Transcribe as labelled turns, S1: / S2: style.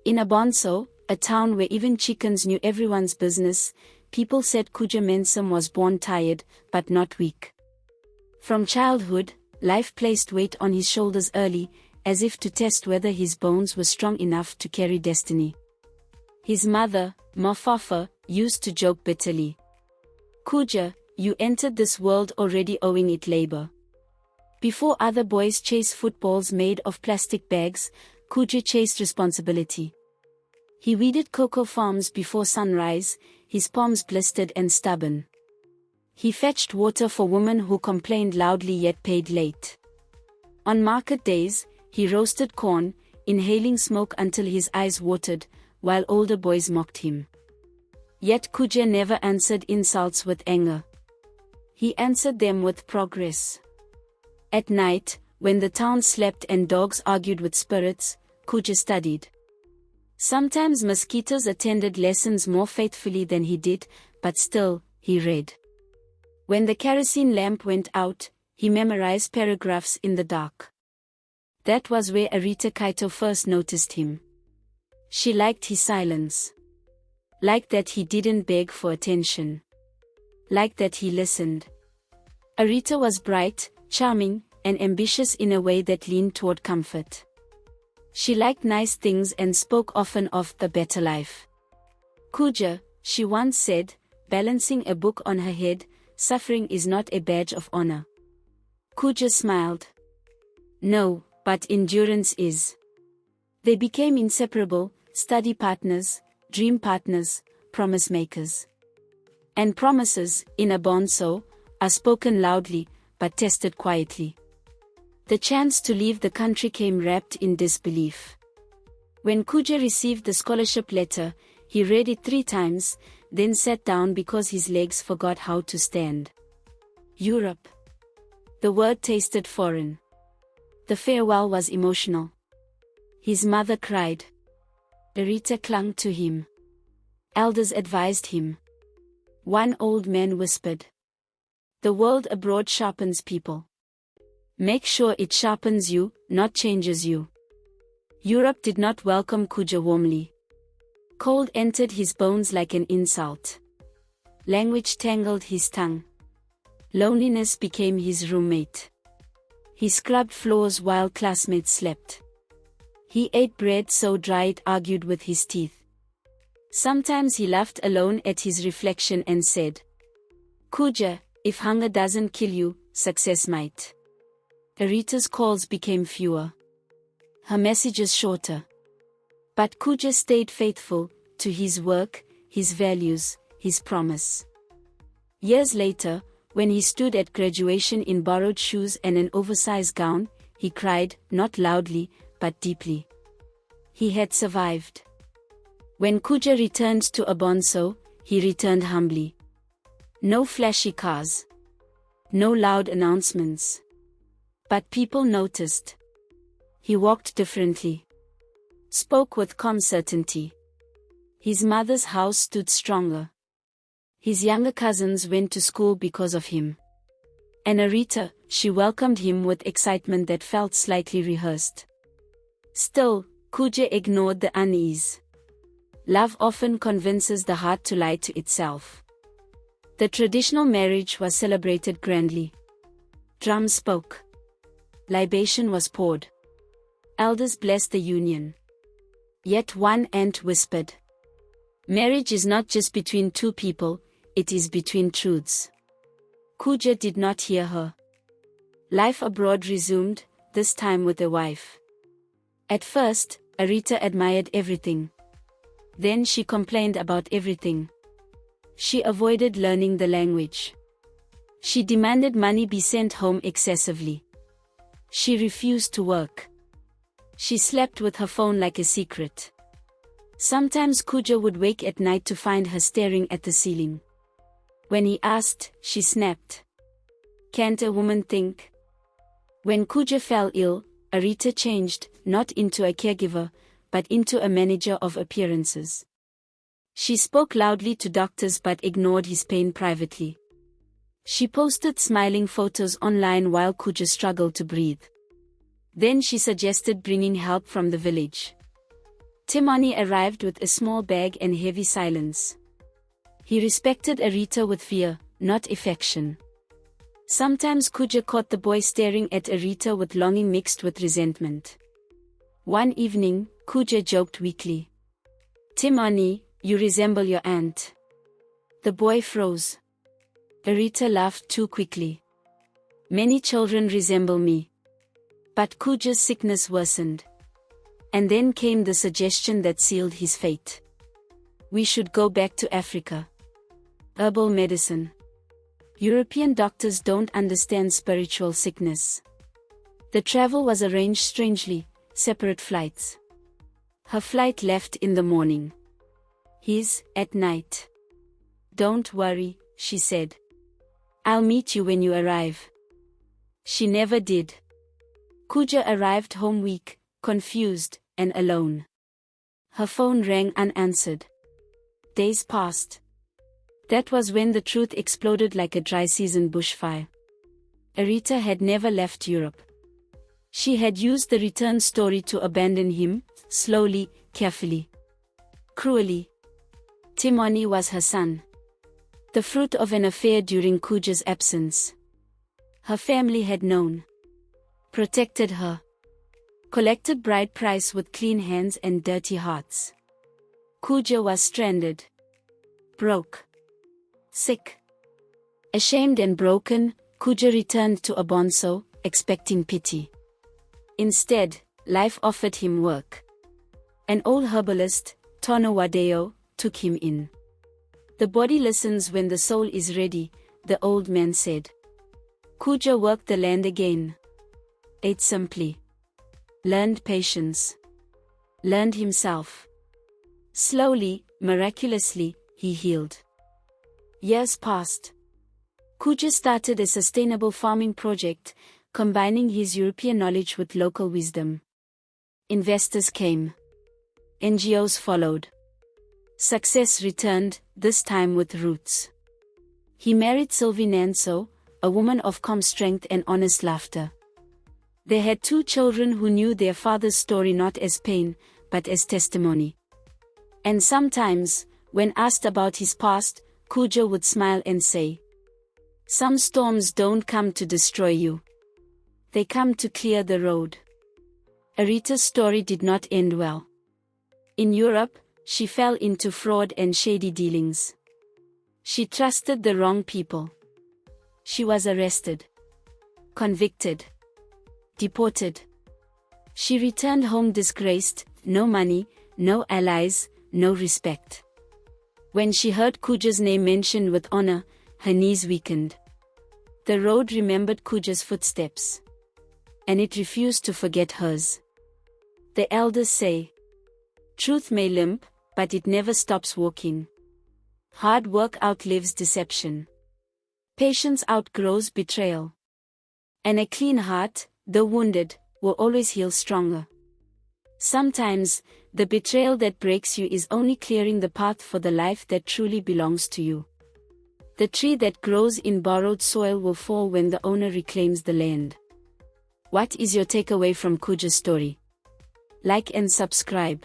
S1: In Abonsow, a town where even chickens knew everyone's business, people said Kuja Mensim was born tired, but not weak. From childhood, life placed weight on his shoulders early, as if to test whether his bones were strong enough to carry destiny. His mother, Mafafa, used to joke bitterly. "Kuja, you entered this world already owing it labor." Before other boys chase footballs made of plastic bags, Kuja chased responsibility. He weeded cocoa farms before sunrise, his palms blistered and stubborn. He fetched water for women who complained loudly yet paid late. On market days, he roasted corn, inhaling smoke until his eyes watered, while older boys mocked him. Yet Kuja never answered insults with anger. He answered them with progress. At night, when the town slept and dogs argued with spirits, Kuja studied. Sometimes mosquitoes attended lessons more faithfully than he did, but still, he read. When the kerosene lamp went out, he memorized paragraphs in the dark. That was where Arrita first noticed him. She liked his silence. Liked that he didn't beg for attention. Liked that he listened. Arrita was bright, charming, and ambitious in a way that leaned toward comfort. She liked nice things and spoke often of the better life. "Kuja," she once said, balancing a book on her head, "suffering is not a badge of honor." Kuja smiled. "No, but endurance is." They became inseparable, study partners, dream partners, promise makers. And promises, in Abonsow, are spoken loudly, but tested quietly. The chance to leave the country came wrapped in disbelief. When Kuja received the scholarship letter, he read it 3 times, then sat down because his legs forgot how to stand. Europe. The word tasted foreign. The farewell was emotional. His mother cried. Arrita clung to him. Elders advised him. One old man whispered. "The world abroad sharpens people. Make sure it sharpens you, not changes you." Europe did not welcome Kuja warmly. Cold entered his bones like an insult. Language tangled his tongue. Loneliness became his roommate. He scrubbed floors while classmates slept. He ate bread so dry it argued with his teeth. Sometimes he laughed alone at his reflection and said, "Kuja, if hunger doesn't kill you, success might." Arrita's calls became fewer. Her messages shorter. But Kuja stayed faithful to his work, his values, his promise. Years later, when he stood at graduation in borrowed shoes and an oversized gown, he cried, not loudly, but deeply. He had survived. When Kuja returned to Abonsow, he returned humbly. No flashy cars. No loud announcements. But people noticed. He walked differently. Spoke with calm certainty. His mother's house stood stronger. His younger cousins went to school because of him. And Arrita, she welcomed him with excitement that felt slightly rehearsed. Still, Kuja ignored the unease. Love often convinces the heart to lie to itself. The traditional marriage was celebrated grandly. Drums spoke. Libation was poured. Elders blessed the union. Yet one aunt whispered, "Marriage is not just between 2 people, it is between truths." Kuja did not hear her. Life abroad resumed, this time with a wife. At first, Arrita admired everything. Then she complained about everything. She avoided learning the language. She demanded money be sent home excessively. She refused to work. She slept with her phone like a secret. Sometimes Kuja would wake at night to find her staring at the ceiling. When he asked, she snapped. "Can't a woman think?" When Kuja fell ill, Arrita changed, not into a caregiver, but into a manager of appearances. She spoke loudly to doctors but ignored his pain privately. She posted smiling photos online while Kuja struggled to breathe. Then she suggested bringing help from the village. Timoni arrived with a small bag and heavy silence. He respected Arrita with fear, not affection. Sometimes Kuja caught the boy staring at Arrita with longing mixed with resentment. One evening, Kuja joked weakly. "Timoni, you resemble your aunt." The boy froze. Arrita laughed too quickly. "Many children resemble me." But Kuja's sickness worsened. And then came the suggestion that sealed his fate. "We should go back to Africa. Herbal medicine. European doctors don't understand spiritual sickness." The travel was arranged strangely, separate flights. Her flight left in the morning. His, at night. "Don't worry," she said. "I'll meet you when you arrive." She never did. Kuja arrived home weak, confused, and alone. Her phone rang unanswered. Days passed. That was when the truth exploded like a dry-season bushfire. Arrita had never left Europe. She had used the return story to abandon him, slowly, carefully. Cruelly. Timoni was her son. The fruit of an affair during Kuja's absence. Her family had known. Protected her. Collected bride price with clean hands and dirty hearts. Kuja was stranded. Broke. Sick. Ashamed and broken, Kuja returned to Abonsow, expecting pity. Instead, life offered him work. An old herbalist, Tono Wadeo, took him in. "The body listens when the soul is ready," the old man said. Kuja worked the land again. Ate simply. Learned patience. Learned himself. Slowly, miraculously, he healed. Years passed. Kuja started a sustainable farming project, combining his European knowledge with local wisdom. Investors came. NGOs followed. Success returned, this time with roots. He married Sylvie Nanso, a woman of calm strength and honest laughter. They had 2 children who knew their father's story not as pain, but as testimony. And sometimes, when asked about his past, Kuja would smile and say, "Some storms don't come to destroy you. They come to clear the road." Arrita's story did not end well. In Europe, she fell into fraud and shady dealings. She trusted the wrong people. She was arrested. Convicted. Deported. She returned home disgraced, no money, no allies, no respect. When she heard Kuja's name mentioned with honor, her knees weakened. The road remembered Kuja's footsteps. And it refused to forget hers. The elders say, truth may limp, but it never stops walking. Hard work outlives deception. Patience outgrows betrayal. And a clean heart, though wounded, will always heal stronger. Sometimes, the betrayal that breaks you is only clearing the path for the life that truly belongs to you. The tree that grows in borrowed soil will fall when the owner reclaims the land. What is your takeaway from Kuja's story? Like and subscribe.